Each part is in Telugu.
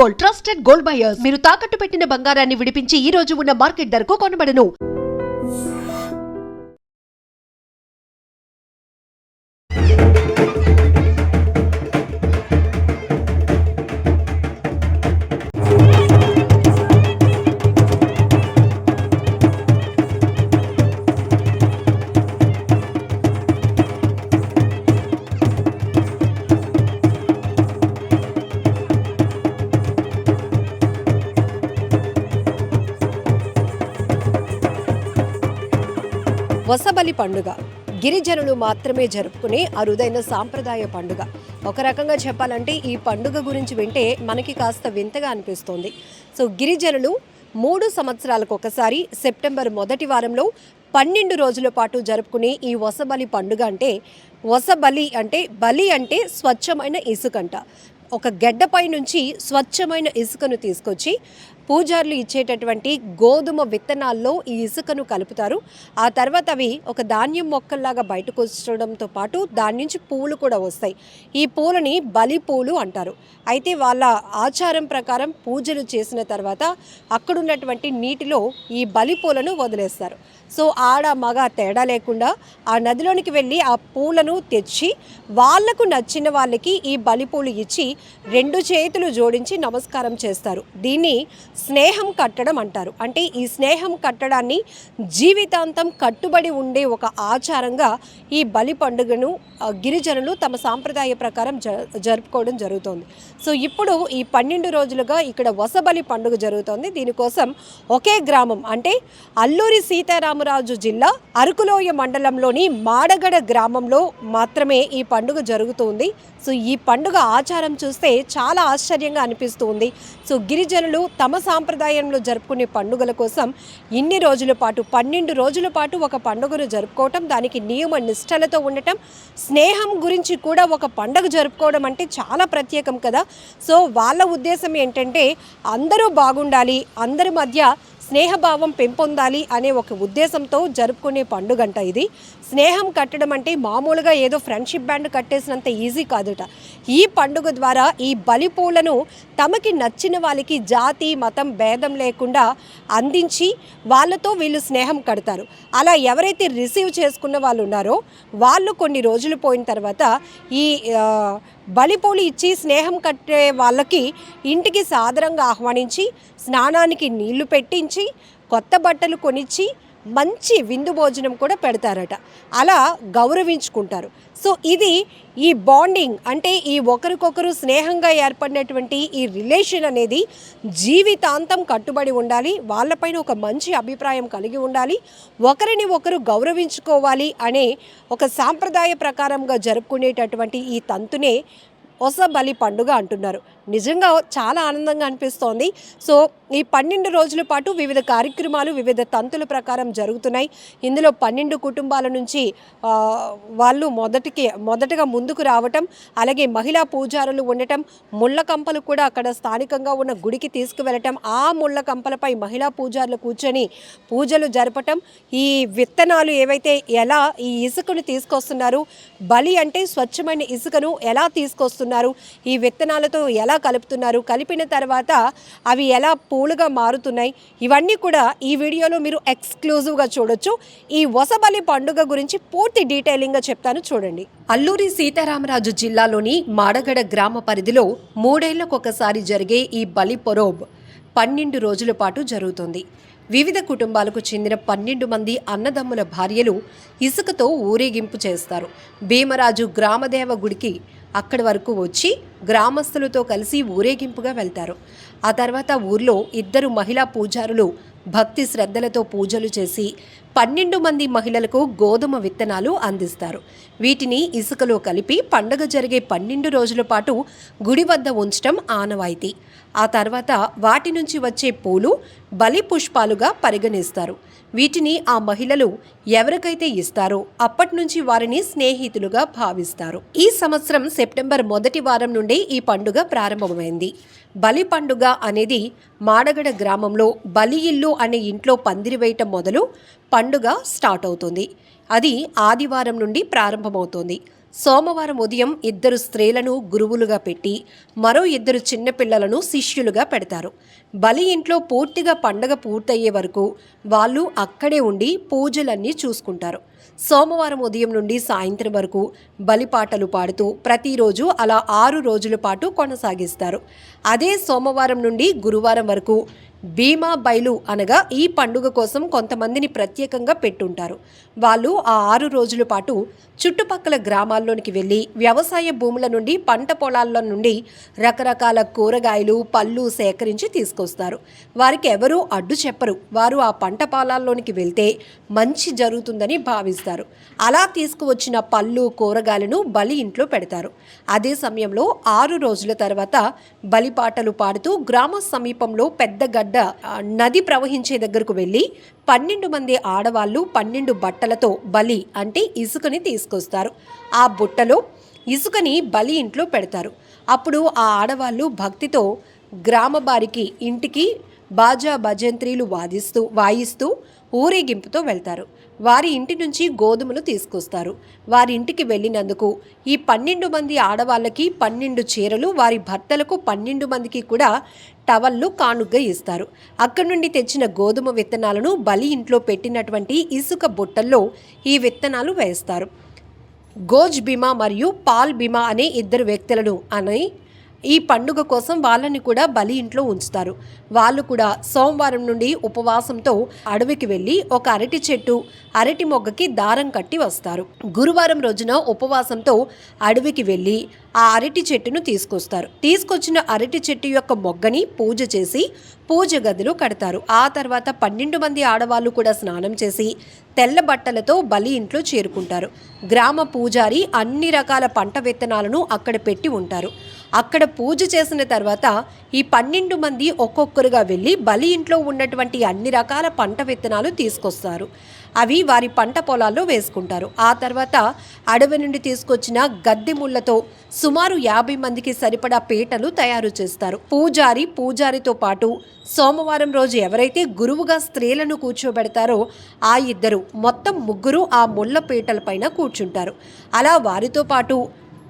Gold, trusted gold buyers. మీరు తాకట్టు పెట్టిన బంగారాన్ని విడిపించి ఈ రోజు ఉన్న మార్కెట్ ధరకు కొనబడను. వసబలి పండుగ గిరిజనులు మాత్రమే జరుపుకునే అరుదైన సాంప్రదాయ పండుగ. ఒక రకంగా చెప్పాలంటే ఈ పండుగ గురించి వింటే మనకి కాస్త వింతగా అనిపిస్తుంది. సో గిరిజనులు 3 సంవత్సరాలకు ఒకసారి సెప్టెంబర్ మొదటి వారంలో 12 రోజుల పాటు జరుపుకునే ఈ వసబలి పండుగ అంటే, వసబలి అంటే బలి అంటే స్వచ్ఛమైన ఇసుకంట. ఒక గెడ్డపై నుంచి స్వచ్ఛమైన ఇసుకను తీసుకొచ్చి పూజారులు ఇచ్చేటటువంటి గోధుమ విత్తనాల్లో ఈ ఇసుకను కలుపుతారు. ఆ తర్వాత అవి ఒక ధాన్యం మొక్కల్లాగా బయటకు వచ్చడంతో పాటు దాని నుంచి పూలు కూడా వస్తాయి. ఈ పూలని బలి పూలు అంటారు. అయితే వాళ్ళ ఆచారం ప్రకారం పూజలు చేసిన తర్వాత అక్కడున్నటువంటి నీటిలో ఈ బలి పూలను వదిలేస్తారు. సో ఆడ మగ తేడా లేకుండా ఆ నదిలోనికి వెళ్ళి ఆ పూలను తెచ్చి వాళ్లకు నచ్చిన వాళ్ళకి ఈ బలి పూలు ఇచ్చి 2 చేతులు జోడించి నమస్కారం చేస్తారు. దీన్ని స్నేహం కట్టడం అంటారు. అంటే ఈ స్నేహం కట్టడాన్ని జీవితాంతం కట్టుబడి ఉండే ఒక ఆచారంగా ఈ బలి పండుగను గిరిజనులు తమ సాంప్రదాయ ప్రకారం జరుపుకోవడం జరుగుతోంది. సో ఇప్పుడు ఈ 12 రోజులుగా ఇక్కడ వసబలి పండుగ జరుగుతోంది. దీనికోసం ఒకే గ్రామం అంటే అల్లూరి సీతారామరాజు జిల్లా అరకులోయ మండలంలోని మాడగడ గ్రామంలో మాత్రమే ఈ పండుగ జరుగుతుంది. సో ఈ పండుగ ఆచారం చూస్తే చాలా ఆశ్చర్యంగా అనిపిస్తుంది. సో గిరిజనులు తమ సాంప్రదాయంలో జరుపుకునే పండుగల కోసం ఇన్ని రోజుల పాటు 12 రోజుల పాటు ఒక పండుగను జరుపుకోవటం, దానికి నియమ నిష్టలతో ఉండటం, స్నేహం గురించి కూడా ఒక పండుగ జరుపుకోవడం అంటే చాలా ప్రత్యేకం కదా. సో వాళ్ళ ఉద్దేశం ఏంటంటే అందరూ బాగుండాలి, అందరి మధ్య స్నేహభావం పెంపొందాలి అనే ఒక ఉద్దేశంతో జరుపుకునే పండుగ అంట ఇది. స్నేహం కట్టడం అంటే మామూలుగా ఏదో ఫ్రెండ్షిప్ బ్యాండ్ కట్టేసినంత ఈజీ కాదుట. ఈ పండుగ ద్వారా ఈ బలి పూలను తమకి నచ్చిన వాళ్ళకి జాతి మతం భేదం లేకుండా అందించి వాళ్ళతో వీళ్ళు స్నేహం కడతారు. అలా ఎవరైతే రిసీవ్ చేసుకున్న వాళ్ళు ఉన్నారో వాళ్ళు కొన్ని రోజులు పోయిన తర్వాత ఈ బలిపూలు ఇచ్చి స్నేహం కట్టే వాళ్ళకి ఇంటికి సాదరంగా ఆహ్వానించి స్నానానికి నీళ్లు పెట్టించి కొత్త బట్టలు కొనిచ్చి మంచి విందు భోజనం కూడా పెడతారట. అలా గౌరవించుకుంటారు. సో ఇది ఈ బాండింగ్ అంటే ఈ ఒకరికొకరు స్నేహంగా ఏర్పడినటువంటి ఈ రిలేషన్ అనేది జీవితాంతం కట్టుబడి ఉండాలి, వాళ్ళపైన ఒక మంచి అభిప్రాయం కలిగి ఉండాలి, ఒకరిని ఒకరు గౌరవించుకోవాలి అనే ఒక సాంప్రదాయ ప్రకారంగా జరుపుకునేటటువంటి ఈ తంతునే వసబలి పండుగ అంటున్నారు. నిజంగా చాలా ఆనందంగా అనిపిస్తోంది. సో ఈ 12 రోజుల పాటు వివిధ కార్యక్రమాలు వివిధ తంతుల ప్రకారం జరుగుతున్నాయి. ఇందులో 12 కుటుంబాల నుంచి వాళ్ళు మొదటగా ముందుకు రావటం, అలాగే మహిళా పూజారులు ఉండటం, ముళ్ళ కంపలు కూడా అక్కడ స్థానికంగా ఉన్న గుడికి తీసుకువెళ్ళటం, ఆ ముళ్ళ కంపలపై మహిళా పూజారులు కూర్చొని పూజలు జరపటం, ఈ విత్తనాలు ఏవైతే ఎలా ఈ ఇసుకను తీసుకొస్తున్నారు, బలి అంటే స్వచ్ఛమైన ఇసుకను ఎలా తీసుకొస్తున్నారు, ఈ విత్తనాలతో ఎలా కలుపుతున్నారు, కలిపిన తర్వాత అవి ఎలా పూలుగా మారుతున్నాయి, ఇవన్నీ కూడా ఈ వీడియోలో మీరు ఎక్స్క్లూజివ్గా చూడొచ్చు. ఈ వసబలి పండుగ గురించి పూర్తి డీటెయిలింగ్గా చెప్తాను, చూడండి. అల్లూరి సీతారామరాజు జిల్లాలోని మాడగడ గ్రామ పరిధిలో 3 ఏళ్లకొకసారి జరిగే ఈ బలి పొరోబ్ 12 రోజుల పాటు జరుగుతుంది. వివిధ కుటుంబాలకు చెందిన 12 మంది అన్నదమ్ముల భార్యలు ఇసుకతో ఊరేగింపు చేస్తారు. భీమరాజు గ్రామదేవ గుడికి అక్కడి వరకు వచ్చి గ్రామస్తులతో కలిసి ఊరేగింపుగా వెళ్తారు. ఆ తర్వాత ఊర్లో 2 మహిళా పూజారులు భక్తి శ్రద్ధలతో పూజలు చేసి 12 మంది మహిళలకు గోధుమ విత్తనాలు అందిస్తారు. వీటిని ఇసుకలో కలిపి పండగ జరిగే 12 రోజుల పాటు గుడి వద్ద ఉంచడం ఆనవాయితీ. ఆ తర్వాత వాటి నుంచి వచ్చే పూలు బలి పుష్పాలుగా పరిగణిస్తారు. వీటిని ఆ మహిళలు ఎవరికైతే ఇస్తారో అప్పటి నుంచి వారిని స్నేహితులుగా భావిస్తారు. ఈ సంవత్సరం సెప్టెంబర్ మొదటి వారం నుండి ఈ పండుగ ప్రారంభమైంది. బలి పండుగ అనేది మాడగడ గ్రామంలో బలి ఇల్లు అనే ఇంట్లో పందిరి వేయటం మొదలు పండుగ స్టార్ట్ అవుతుంది. అది ఆదివారం నుండి ప్రారంభమవుతోంది. సోమవారం ఉదయం 2 స్త్రీలను గురువులుగా పెట్టి మరో 2 చిన్నపిల్లలను శిష్యులుగా పెడతారు. బలి ఇంట్లో పూర్తిగా పండగ పూర్తయ్యే వరకు వాళ్ళు అక్కడే ఉండి పూజలన్నీ చూసుకుంటారు. సోమవారం ఉదయం నుండి సాయంత్రం వరకు బలిపాటలు పాడుతూ ప్రతిరోజు అలా 6 రోజుల పాటు కొనసాగిస్తారు. అదే సోమవారం నుండి గురువారం వరకు భీమా బైలు అనగా ఈ పండుగ కోసం కొంతమందిని ప్రత్యేకంగా పెట్టుంటారు. వాళ్ళు ఆ 6 రోజుల పాటు చుట్టుపక్కల గ్రామాల్లోనికి వెళ్ళి వ్యవసాయ భూముల నుండి పంట పొలాల నుండి రకరకాల కూరగాయలు పళ్ళు సేకరించి తీసుకొస్తారు. వారికి ఎవరూ అడ్డు చెప్పరు. వారు ఆ పంట పొలాల్లోనికి వెళ్తే మంచి జరుగుతుందని భావిస్తారు. అలా తీసుకువచ్చిన పళ్ళు కూరగాయలను బలి ఇంట్లో పెడతారు. అదే సమయంలో 6 రోజుల తర్వాత బలిపాటలు పాడుతూ గ్రామ సమీపంలో పెద్ద గడ్డ నది ప్రవహించే దగ్గరకు వెళ్ళి 12 మంది ఆడవాళ్ళు 12 బట్టలతో బలి అంటే ఇసుకని తీసుకొస్తారు. ఆ బుట్టలో ఇసుకని బలి ఇంట్లో పెడతారు. అప్పుడు ఆ ఆడవాళ్ళు భక్తితో గ్రామ బారికి ఇంటికి బాజా భజంత్రీలు వాయిస్తూ ఊరేగింపుతో వెళ్తారు. వారి ఇంటి నుంచి గోధుమలు తీసుకొస్తారు. వారి ఇంటికి వెళ్ళినందుకు ఈ 12 మంది ఆడవాళ్ళకి 12 చీరలు, వారి భర్తలకు 12 మందికి కూడా టవళ్ళు కానుగ్గా ఇస్తారు. అక్కడి నుండి తెచ్చిన గోధుమ విత్తనాలను బలి ఇంట్లో పెట్టినటువంటి ఇసుక బుట్టల్లో ఈ విత్తనాలు వేస్తారు. గోజ్ భీమా మరియు పాల్ భీమా అనే 2 వ్యక్తులను ఈ పండుగ కోసం వాళ్ళని కూడా బలి ఇంట్లో ఉంచుతారు. వాళ్ళు కూడా సోమవారం నుండి ఉపవాసంతో అడవికి వెళ్ళి ఒక అరటి మొగ్గకి దారం కట్టి వస్తారు. గురువారం రోజున ఉపవాసంతో అడవికి వెళ్ళి ఆ అరటి చెట్టును తీసుకొచ్చిన అరటి చెట్టు యొక్క మొగ్గని పూజ చేసి పూజ గదిలో కడతారు. ఆ తర్వాత 12 మంది ఆడవాళ్ళు కూడా స్నానం చేసి తెల్ల బట్టలతో బలి ఇంట్లో చేరుకుంటారు. గ్రామ పూజారి అన్ని రకాల పంట విత్తనాలను అక్కడ పెట్టి ఉంటారు. అక్కడ పూజ చేసిన తర్వాత ఈ 12 మంది ఒక్కొక్కరుగా వెళ్ళి బలి ఇంట్లో ఉన్నటువంటి అన్ని రకాల పంట విత్తనాలు తీసుకొస్తారు. అవి వారి పంట పొలాల్లో వేసుకుంటారు. ఆ తర్వాత అడవి నుండి తీసుకొచ్చిన గద్దె ముళ్ళతో సుమారు 50 మందికి సరిపడా పీటలు తయారు చేస్తారు. పూజారితో పాటు సోమవారం రోజు ఎవరైతే గురువుగా స్త్రీలను కూర్చోబెడతారో ఆ 2 మొత్తం 3 ఆ ముళ్ళ పీటల పైన కూర్చుంటారు. అలా వారితో పాటు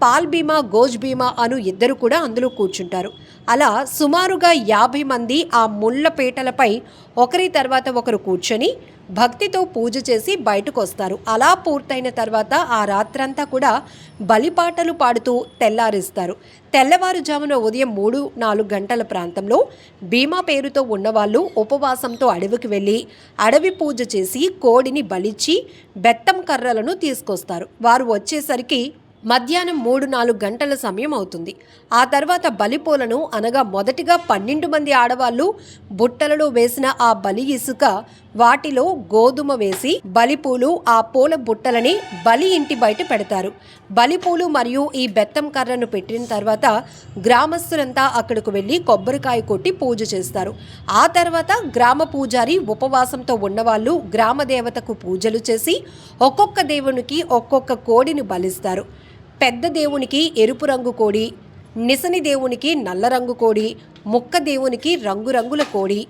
పాల్ భీమా గోజ్ భీమా అను 2 కూడా అందులో కూర్చుంటారు. అలా సుమారుగా 50 మంది ఆ ముళ్ళ పీటలపై ఒకరి తర్వాత ఒకరు కూర్చొని భక్తితో పూజ చేసి బయటకు వస్తారు. అలా పూర్తయిన తర్వాత ఆ రాత్రంతా కూడా బలిపాటలు పాడుతూ తెల్లారిస్తారు. తెల్లవారుజామున ఉదయం 3-4 గంటల ప్రాంతంలో భీమా పేరుతో ఉన్నవాళ్ళు ఉపవాసంతో అడవికి వెళ్ళి అడవి పూజ చేసి కోడిని బలిచ్చి బెత్తం కర్రలను తీసుకొస్తారు. వారు వచ్చేసరికి మధ్యాహ్నం 3-4 గంటల సమయం అవుతుంది. ఆ తర్వాత బలిపూలను అనగా మొదటిగా 12 మంది ఆడవాళ్ళు బుట్టలలో వేసిన ఆ బలి ఇసుక వాటిలో గోధుమ వేసి బలిపూలు ఆ పూల బుట్టలని బలి ఇంటి బయట పెడతారు. బలిపూలు మరియు ఈ బెత్తం కర్రను పెట్టిన తర్వాత గ్రామస్తులంతా అక్కడకు వెళ్ళి కొబ్బరికాయ కొట్టి పూజ చేస్తారు. ఆ తర్వాత గ్రామ పూజారి ఉపవాసంతో ఉన్నవాళ్ళు గ్రామ దేవతకు పూజలు చేసి ఒక్కొక్క దేవునికి ఒక్కొక్క కోడిని బలిస్తారు. పెద్ద దేవునికి ఎరుపు రంగు కోడి, నిసని దేవునికి నల్ల రంగు కోడి, ముక్క దేవునికి రంగురంగుల కోడి,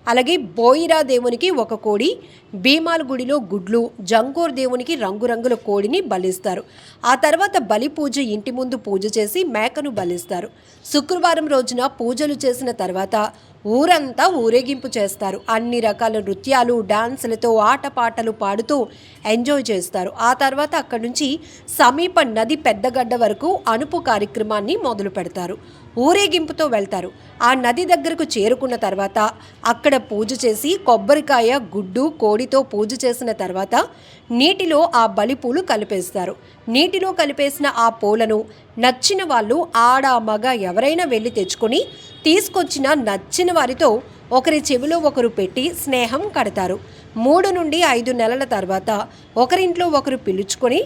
అలాగే బోయిరా దేవునికి 1 కోడి, భీమాల గుడిలో గుడ్లు, జంగూర్ దేవునికి రంగురంగుల కోడిని బలిస్తారు. ఆ తర్వాత బలి పూజ ఇంటి ముందు పూజ చేసి మేకను బలిస్తారు. శుక్రవారం రోజున పూజలు చేసిన తర్వాత ఊరంతా ఊరేగింపు చేస్తారు. అన్ని రకాల నృత్యాలు డాన్సులతో ఆటపాటలు పాడుతూ ఎంజాయ్ చేస్తారు. ఆ తర్వాత అక్కడి నుంచి సమీప నది పెద్దగడ్డ వరకు అనుపు కార్యక్రమాన్ని మొదలు పెడతారు. ఊరేగింపుతో వెళ్తారు. ఆ నది దగ్గరకు చేరుకున్న తర్వాత అక్కడ పూజ చేసి కొబ్బరికాయ గుడ్డు కోడితో పూజ చేసిన తర్వాత నీటిలో ఆ బలిపూలు కలిపేస్తారు. నీటిలో కలిపేసిన ఆ పూలను నచ్చిన వాళ్ళు ఆడ మగ ఎవరైనా వెళ్ళి తెచ్చుకొని తీసుకొచ్చిన నచ్చిన వారితో ఒకరి చెవిలో ఒకరు పెట్టి స్నేహం కడతారు. 3 నుండి 5 నెలల తర్వాత ఒకరింట్లో ఒకరు పిలుచుకొని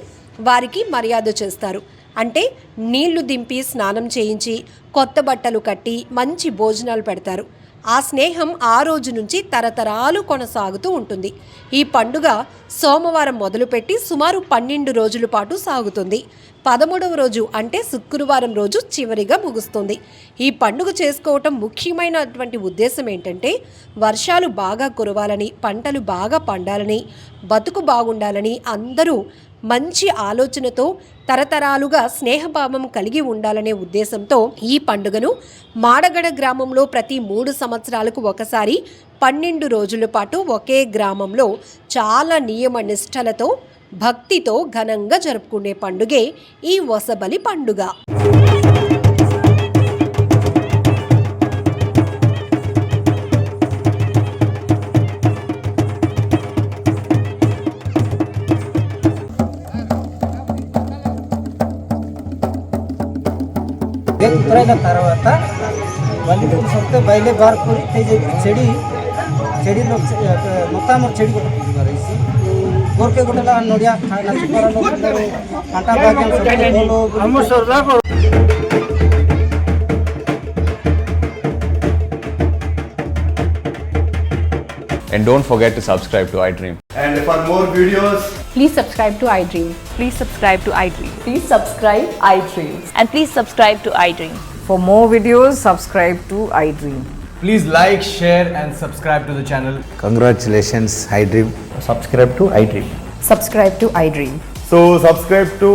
వారికి మర్యాద చేస్తారు. అంటే నీళ్లు దింపి స్నానం చేయించి కొత్త బట్టలు కట్టి మంచి భోజనాలు పెడతారు. ఆ స్నేహం ఆ రోజు నుంచి తరతరాలు కొనసాగుతూ ఉంటుంది. ఈ పండుగ సోమవారం మొదలుపెట్టి సుమారు 12 రోజుల పాటు సాగుతుంది. 13వ రోజు అంటే శుక్రవారం రోజు చివరిగా ముగుస్తుంది. ఈ పండుగ చేసుకోవటం ముఖ్యమైనటువంటి ఉద్దేశం ఏంటంటే వర్షాలు బాగా కురవాలని, పంటలు బాగా పండాలని, బతుకు బాగుండాలని అందరూ మంచి ఆలోచనతో తరతరాలుగా స్నేహభావం కలిగి ఉండాలనే ఉద్దేశంతో ఈ పండుగను మాడగడ గ్రామంలో ప్రతి 3 సంవత్సరాలకు ఒకసారి 12 రోజుల పాటు ఒకే గ్రామంలో చాలా నియమ నిష్టలతో భక్తితో ఘనంగా జరుపుకునే పండుగే ఈ వసబలి పండుగ. ఉత్తరైన తర్వాత వల్లి ಸೊತ್ತೆ ಬಯಲೆ ಬಾರ್ಕೋರಿ ಚೆಡಿ ಚೆಡಿలో మొత్తం చెడి కొట్టుకుంటున్నారు కోరికే గుట్టల నొడియా నచ్చిపోరాలో పంట భాగ్యం And don't forget to subscribe to iDream. And for more videos, Please subscribe to iDream. Please subscribe to iDream. Please subscribe iDream. And please subscribe to iDream. For more videos, subscribe to iDream. please like, share and subscribe to the channel. Congratulations, iDream. Subscribe to iDream. Subscribe to iDream. So subscribe to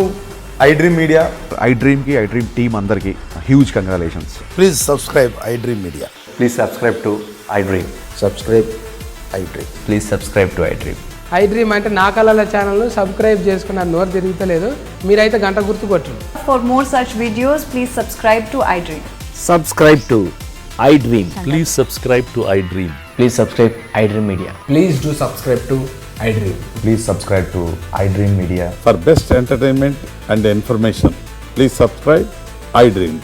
iDream Media. iDream ki iDream team అందరికి huge congratulations. Please subscribe iDream Media. Please subscribe to iDream. Subscribe iDream. Please subscribe to iDream. iDream అంటే నా కళల ఛానల్ను సబ్స్క్రైబ్ చేసుకున్న నోరు తిరుగుతలేదు, మీరైతే గంట గుర్తు కొట్టండి. For more such videos, please subscribe to iDream. Subscribe to iDream. Please subscribe to iDream. Please subscribe iDream Media. Please do subscribe to iDream. Please subscribe to iDream Media. For best entertainment and information, please subscribe iDream.